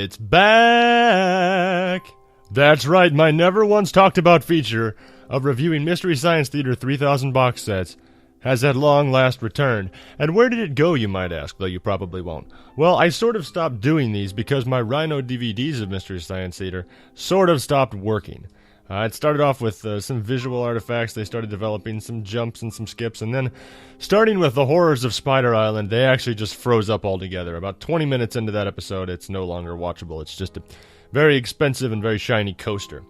It's back! That's right, my never once talked about feature of reviewing Mystery Science Theater 3000 box sets has at long last returned. And where did it go, you might ask, though you probably won't. Well, I sort of stopped doing these because my Rhino DVDs of Mystery Science Theater sort of stopped working. It started off with some visual artifacts, they started developing some jumps and some skips, and then, starting with the horrors of Spider Island, they actually just froze up altogether. About 20 minutes into that episode, it's no longer watchable. It's just a very expensive and very shiny coaster.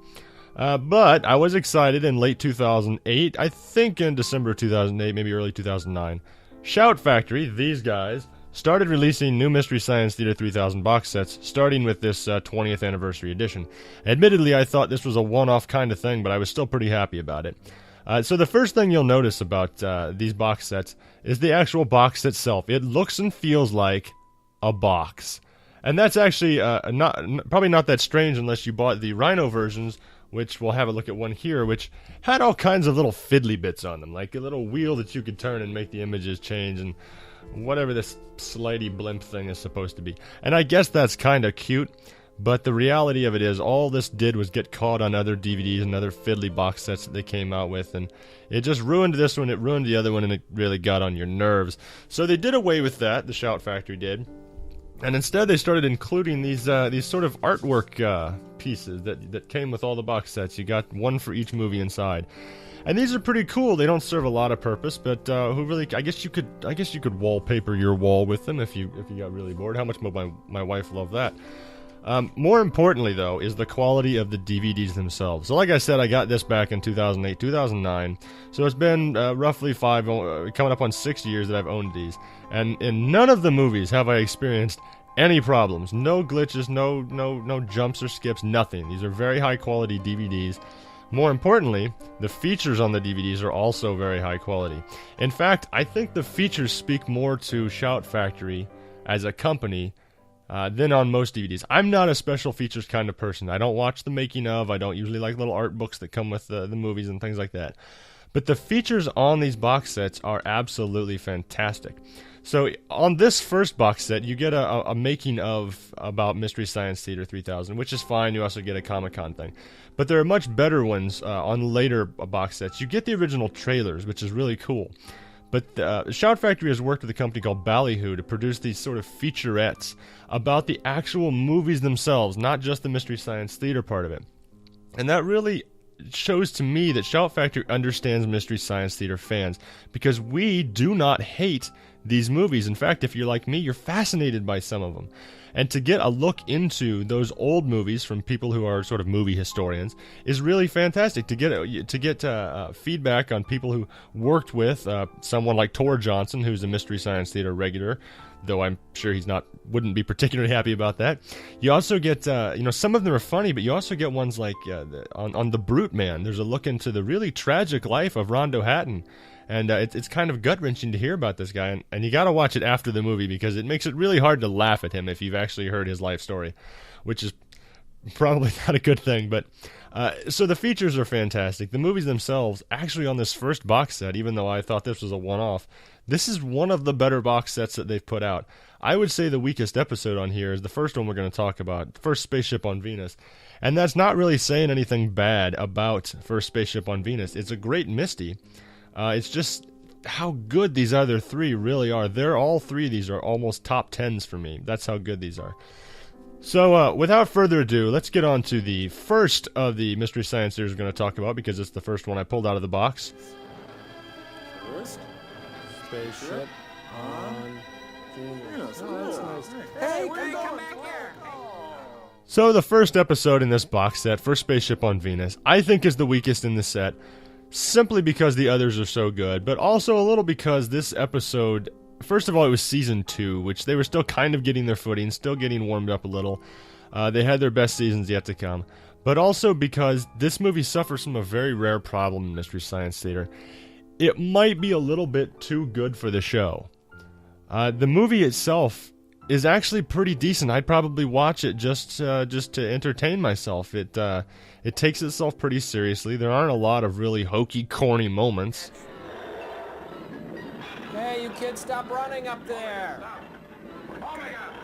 But I was excited in late 2008, I think in December 2008, maybe early 2009. Shout Factory, these guys, started releasing new Mystery Science Theater 3000 box sets, starting with this 20th anniversary edition. Admittedly, I thought this was a one-off kind of thing, but I was still pretty happy about it. So the first thing you'll notice about these box sets is the actual box itself. It looks and feels like a box. And that's actually probably not that strange unless you bought the Rhino versions, which we'll have a look at one here, which had all kinds of little fiddly bits on them, like a little wheel that you could turn and make the images change, and whatever this slidey blimp thing is supposed to be. And I guess that's kind of cute, but the reality of it is all this did was get caught on other DVDs and other fiddly box sets that they came out with, and it just ruined this one, it ruined the other one, and it really got on your nerves. So they did away with that, the Shout Factory did. And instead they started including these sort of artwork pieces that came with all the box sets. You got one for each movie inside. And these are pretty cool. They don't serve a lot of purpose, but who really? I guess you could wallpaper your wall with them if you got really bored. How much would my wife love that? More importantly, though, is the quality of the DVDs themselves. So like I said, I got this back in 2008, 2009. So it's been roughly coming up on 6 years that I've owned these. And in none of the movies have I experienced any problems. No glitches, no jumps or skips, nothing. These are very high quality DVDs. More importantly, the features on the DVDs are also very high quality. In fact, I think the features speak more to Shout Factory as a company than on most DVDs. I'm not a special features kind of person. I don't watch the making of. I don't usually like little art books that come with the movies and things like that. But the features on these box sets are absolutely fantastic. So on this first box set, you get a making of about Mystery Science Theater 3000, which is fine. You also get a Comic-Con thing. But there are much better ones on later box sets. You get the original trailers, which is really cool. But Shout Factory has worked with a company called Ballyhoo to produce these sort of featurettes about the actual movies themselves, not just the Mystery Science Theater part of it. And that really shows to me that Shout Factory understands Mystery Science Theater fans, because we do not hate these movies. In fact, if you're like me, you're fascinated by some of them. And to get a look into those old movies from people who are sort of movie historians is really fantastic. To get feedback on people who worked with someone like Tor Johnson, who's a Mystery Science Theater regular, though I'm sure wouldn't be particularly happy about that. You also get, some of them are funny, but you also get ones like on The Brute Man. There's a look into the really tragic life of Rondo Hatton. And it's kind of gut-wrenching to hear about this guy, and you gotta watch it after the movie, because it makes it really hard to laugh at him if you've actually heard his life story, which is probably not a good thing. But so the features are fantastic. The movies themselves, actually on this first box set, even though I thought this was a one-off, this is one of the better box sets that they've put out. I would say the weakest episode on here is the first one we're going to talk about, First Spaceship on Venus. And that's not really saying anything bad about First Spaceship on Venus. It's a great Misty. It's just how good these other three really are. All three of these are almost top 10s for me. That's how good these are. So without further ado, let's get on to the first of the Mystery Science series we're going to talk about, because it's the first one I pulled out of the box. First Spaceship on Venus. Oh, that's nice. Hey, come back here! So the first episode in this box set, First Spaceship on Venus, I think is the weakest in the set. Simply because the others are so good, but also a little because this episode, first of all, it was season 2, which they were still kind of getting their footing, still getting warmed up a little. They had their best seasons yet to come. But also because this movie suffers from a very rare problem in Mystery Science Theater. It might be a little bit too good for the show. The movie itself is actually pretty decent. I'd probably watch it just to entertain myself. It takes itself pretty seriously. There aren't a lot of really hokey, corny moments. Hey, you kids, stop running up there!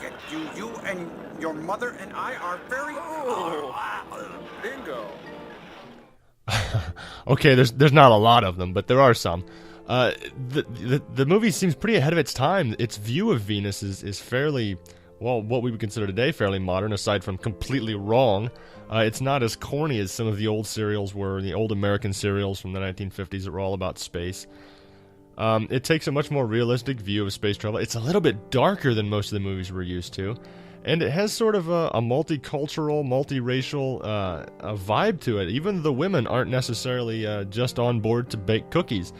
Get you and your mother and I are very... Bingo. Okay, there's not a lot of them, but there are some. The movie seems pretty ahead of its time. Its view of Venus is fairly, well, what we would consider today fairly modern, aside from completely wrong. It's not as corny as some of the old serials were, the old American serials from the 1950s that were all about space. It takes a much more realistic view of space travel. It's a little bit darker than most of the movies we're used to. And it has sort of a multicultural, multiracial vibe to it. Even the women aren't necessarily just on board to bake cookies.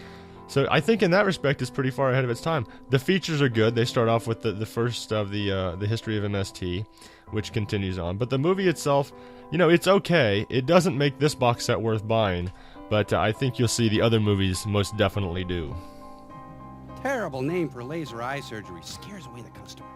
So I think in that respect it's pretty far ahead of its time. The features are good. They start off with the first of the history of MST, which continues on. But the movie itself, it's okay. It doesn't make this box set worth buying. But I think you'll see the other movies most definitely do. Terrible name for laser eye surgery. Scares away the customers.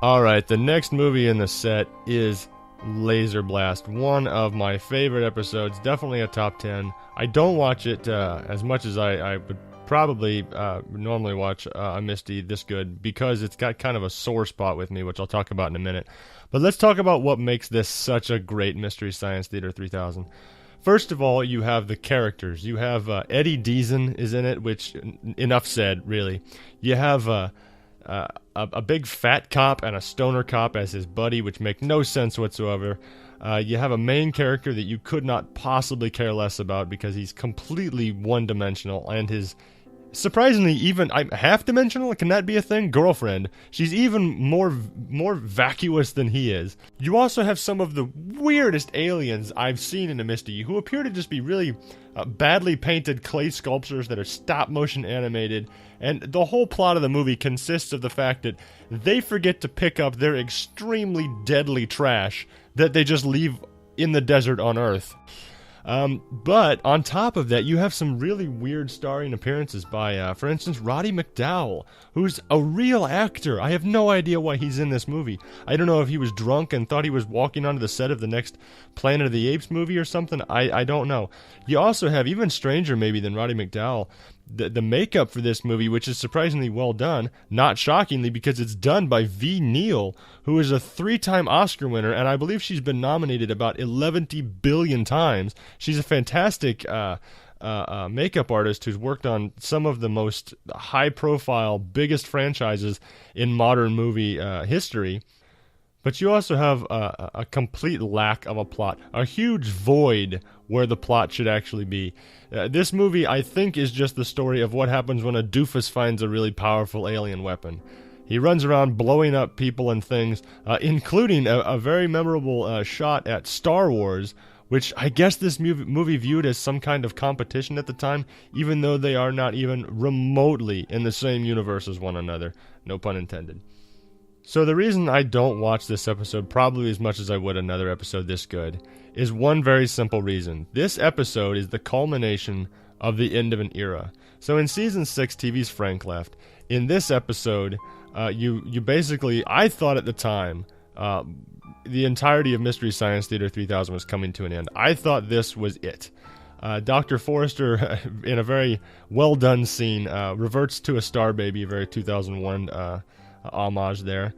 Alright, the next movie in the set is Laserblast. One of my favorite episodes, definitely a top 10. I don't watch it as much as I would probably normally watch a Misty this good, because it's got kind of a sore spot with me, which I'll talk about in a minute. But let's talk about what makes this such a great Mystery Science Theater 3000. First of all, you have the characters. You have Eddie Deason is in it, which, enough said, really. You have a big fat cop and a stoner cop as his buddy, which make no sense whatsoever. You have a main character that you could not possibly care less about because he's completely one-dimensional, and his surprisingly even half-dimensional, can that be a thing? Girlfriend. She's even more vacuous than he is. You also have some of the weirdest aliens I've seen in a Misty, who appear to just be really badly painted clay sculptures that are stop-motion animated, and the whole plot of the movie consists of the fact that they forget to pick up their extremely deadly trash that they just leave in the desert on Earth. But on top of that, you have some really weird starring appearances by, for instance, Roddy McDowall, who's a real actor. I have no idea why he's in this movie. I don't know if he was drunk and thought he was walking onto the set of the next Planet of the Apes movie or something. I don't know. You also have, even stranger maybe than Roddy McDowall, the makeup for this movie, which is surprisingly well done, not shockingly, because it's done by V. Neal, who is a 3-time Oscar winner, and I believe she's been nominated about 11 billion times. She's a fantastic makeup artist who's worked on some of the most high-profile, biggest franchises in modern movie history. But you also have a complete lack of a plot, a huge void where the plot should actually be. This movie, I think, is just the story of what happens when a doofus finds a really powerful alien weapon. He runs around blowing up people and things, including a very memorable shot at Star Wars, which I guess this movie viewed as some kind of competition at the time, even though they are not even remotely in the same universe as one another. No pun intended. So the reason I don't watch this episode probably as much as I would another episode this good is one very simple reason. This episode is the culmination of the end of an era. So in Season 6, TV's Frank left. In this episode, you basically, I thought at the time, the entirety of Mystery Science Theater 3000 was coming to an end. I thought this was it. Dr. Forrester, in a very well-done scene, reverts to a Star Baby, a very 2001 homage there.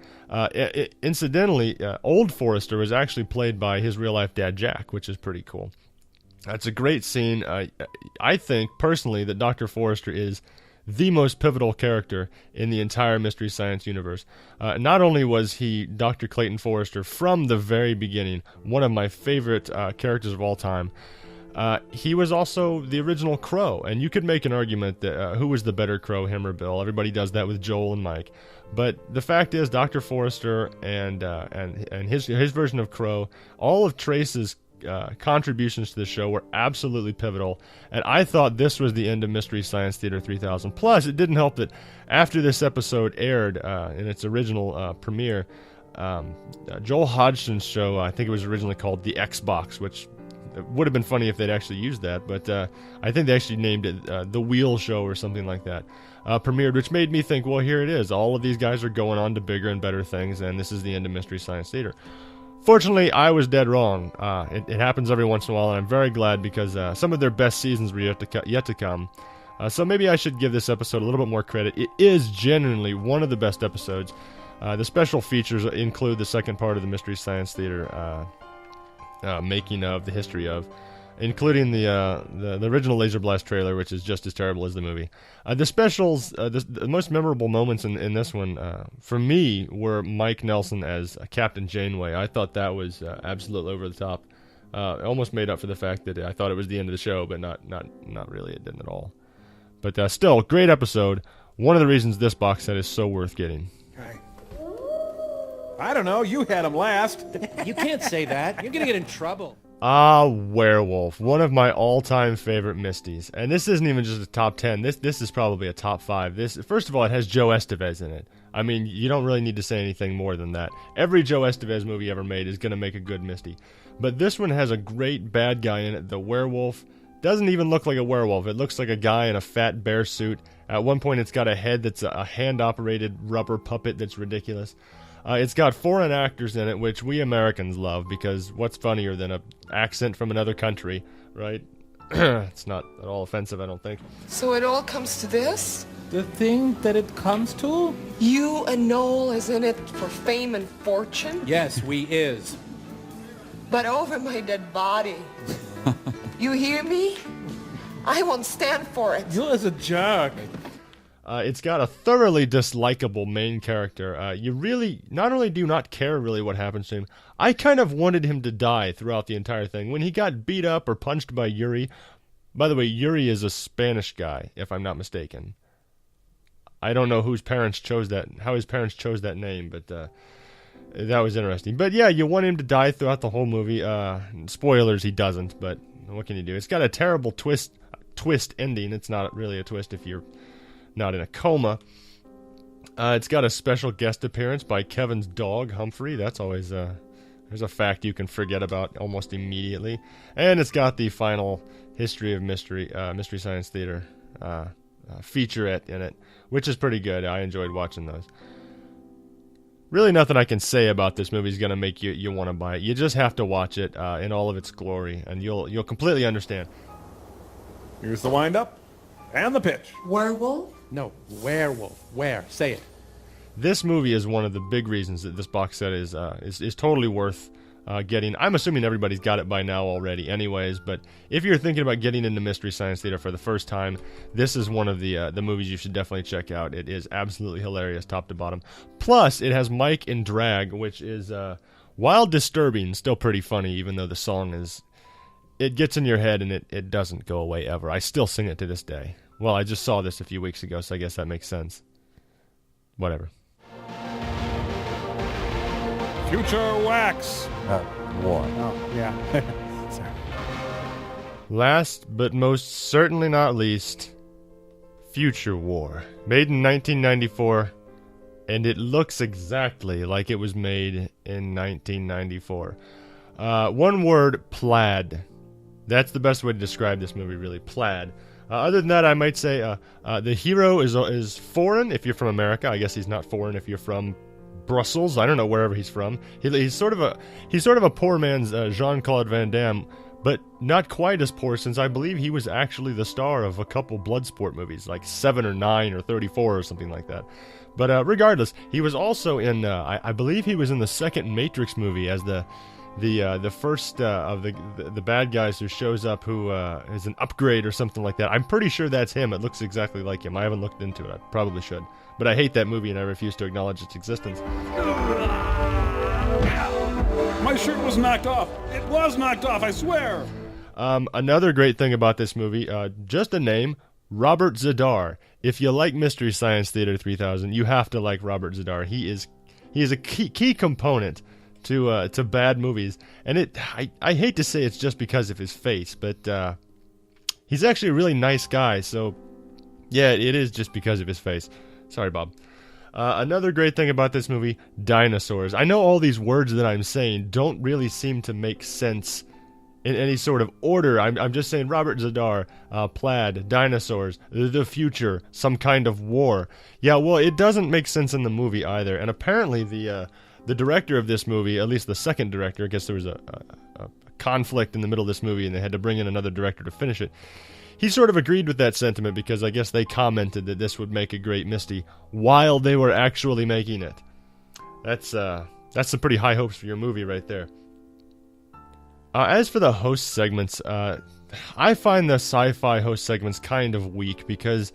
Incidentally, old Forrester was actually played by his real-life dad, Jack, which is pretty cool. It's a great scene. I think, personally, that Dr. Forrester is the most pivotal character in the entire Mystery Science universe. Not only was he Dr. Clayton Forrester from the very beginning, one of my favorite characters of all time, he was also the original Crow, and you could make an argument that who was the better Crow, him or Bill. Everybody does that with Joel and Mike. But the fact is, Dr. Forrester and his version of Crow, all of Trace's contributions to the show were absolutely pivotal, and I thought this was the end of Mystery Science Theater 3000. Plus, it didn't help that after this episode aired in its original premiere, Joel Hodgson's show, I think it was originally called The Xbox, which would have been funny if they'd actually used that, but I think they actually named it The Wheel Show or something like that, premiered, which made me think, well, here it is. All of these guys are going on to bigger and better things, and this is the end of Mystery Science Theater. Fortunately, I was dead wrong. It happens every once in a while, and I'm very glad because some of their best seasons were yet to come. So maybe I should give this episode a little bit more credit. It is genuinely one of the best episodes. The special features include the second part of the Mystery Science Theater making of, the history of, including the original Laserblast trailer, which is just as terrible as the movie. The specials, the most memorable moments in this one, for me, were Mike Nelson as Captain Janeway. I thought that was absolutely over the top. Almost made up for the fact that I thought it was the end of the show, but not really. It didn't at all. But still, great episode. One of the reasons this box set is so worth getting. I don't know. You had him last. You can't say that. You're gonna get in trouble. Werewolf, one of my all-time favorite Misties. And this isn't even just a top 10. This is probably a top 5. First of all, it has Joe Estevez in it. I mean, you don't really need to say anything more than that. Every Joe Estevez movie ever made is going to make a good Misty. But this one has a great bad guy in it. The werewolf doesn't even look like a werewolf. It looks like a guy in a fat bear suit. At one point, it's got a head that's a hand-operated rubber puppet that's ridiculous. It's got foreign actors in it, which we Americans love, because what's funnier than an accent from another country, right? It's not at all offensive, I don't think. So it all comes to this? The thing that it comes to? You and Noel is in it for fame and fortune? Yes, we is. But over my dead body. You hear me? I won't stand for it. You as a jerk. It's got a thoroughly dislikable main character. You really, not only do you not care really what happens to him, I kind of wanted him to die throughout the entire thing. When he got beat up or punched by Yuri, by the way, Yuri is a Spanish guy, if I'm not mistaken. I don't know how his parents chose that name, but that was interesting. But yeah, you want him to die throughout the whole movie. Spoilers, he doesn't, but what can you do? It's got a terrible twist ending. It's not really a twist if you're not in a coma. It's got a special guest appearance by Kevin's dog, Humphrey. That's always there's a fact you can forget about almost immediately. And it's got the final History of Mystery Science Theater featurette in it, which is pretty good. I enjoyed watching those. Really nothing I can say about this movie is going to make you want to buy it. You just have to watch it in all of its glory, and you'll completely understand. Here's the wind-up and the pitch. Werewolf? No, werewolf. Where? Say it. This movie is one of the big reasons that this box set is totally worth getting. I'm assuming everybody's got it by now already anyways, but if you're thinking about getting into Mystery Science Theater for the first time, this is one of the movies you should definitely check out. It is absolutely hilarious top to bottom. Plus, it has Mike in drag, which is, while disturbing, still pretty funny, even though the song is... It gets in your head and it doesn't go away ever. I still sing it to this day. Well, I just saw this a few weeks ago, so I guess that makes sense. Whatever. Future Wax. War. Oh, yeah. Sorry. Last but most certainly not least, Future War. Made in 1994, and it looks exactly like it was made in 1994. One word, plaid. That's the best way to describe this movie, really, plaid. Other than that, I might say the hero is foreign if you're from America. I guess he's not foreign if you're from Brussels. I don't know wherever he's from. He's sort of a poor man's Jean-Claude Van Damme, but not quite as poor, since I believe he was actually the star of a couple Bloodsport movies, like 7 or 9 or 34 or something like that. But regardless, he was also in I believe he was in the second Matrix movie as the first of the bad guys who shows up, who is an upgrade or something like that. I'm pretty sure that's him. It looks exactly like him. I haven't looked into it. I probably should. But I hate that movie and I refuse to acknowledge its existence. My shirt was knocked off. It was knocked off, I swear. Another great thing about this movie, just a name, Robert Zadar. If you like Mystery Science Theater 3000, you have to like Robert Zadar. He is a key component to bad movies, and I hate to say it's just because of his face, but he's actually a really nice guy, so yeah, it is just because of his face. Sorry, Bob. Another great thing about this movie, dinosaurs. I know all these words that I'm saying don't really seem to make sense in any sort of order. I'm just saying Robert Zadar, plaid, dinosaurs, the future, some kind of war. Yeah, well, it doesn't make sense in the movie either, and apparently the director of this movie, at least the second director, I guess there was a conflict in the middle of this movie and they had to bring in another director to finish it. He sort of agreed with that sentiment because I guess they commented that this would make a great Misty while they were actually making it. That's some pretty high hopes for your movie right there. As for the host segments, I find the sci-fi host segments kind of weak because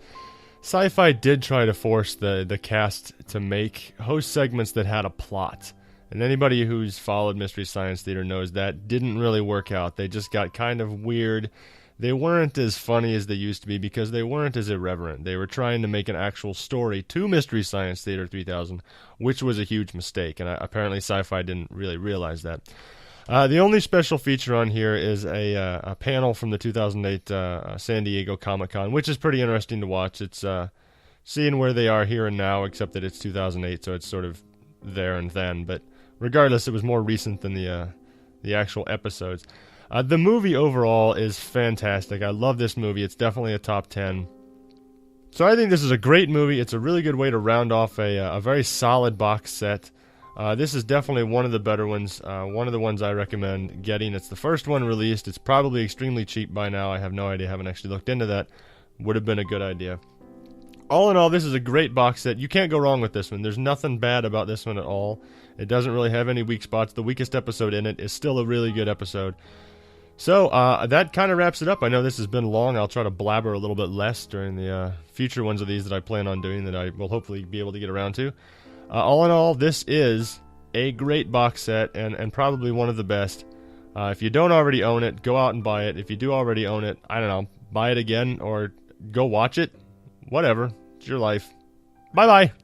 sci-fi did try to force the cast to make host segments that had a plot. And anybody who's followed Mystery Science Theater knows that didn't really work out. They just got kind of weird. They weren't as funny as they used to be because they weren't as irreverent. They were trying to make an actual story to Mystery Science Theater 3000, which was a huge mistake, and apparently Sci-Fi didn't really realize that. The only special feature on here is a panel from the 2008 San Diego Comic-Con, which is pretty interesting to watch. It's seeing where they are here and now, except that it's 2008, so it's sort of there and then, but regardless, it was more recent than the actual episodes. The movie overall is fantastic. I love this movie. It's definitely a top 10. So I think this is a great movie. It's a really good way to round off a very solid box set. This is definitely one of the better ones. One of the ones I recommend getting. It's the first one released. It's probably extremely cheap by now. I have no idea. I haven't actually looked into that. Would have been a good idea. All in all, this is a great box set. You can't go wrong with this one. There's nothing bad about this one at all. It doesn't really have any weak spots. The weakest episode in it is still a really good episode. So, that kind of wraps it up. I know this has been long. I'll try to blabber a little bit less during the future ones of these that I plan on doing that I will hopefully be able to get around to. All in all, this is a great box set and probably one of the best. If you don't already own it, go out and buy it. If you do already own it, I don't know, buy it again or go watch it. Whatever. It's your life. Bye-bye.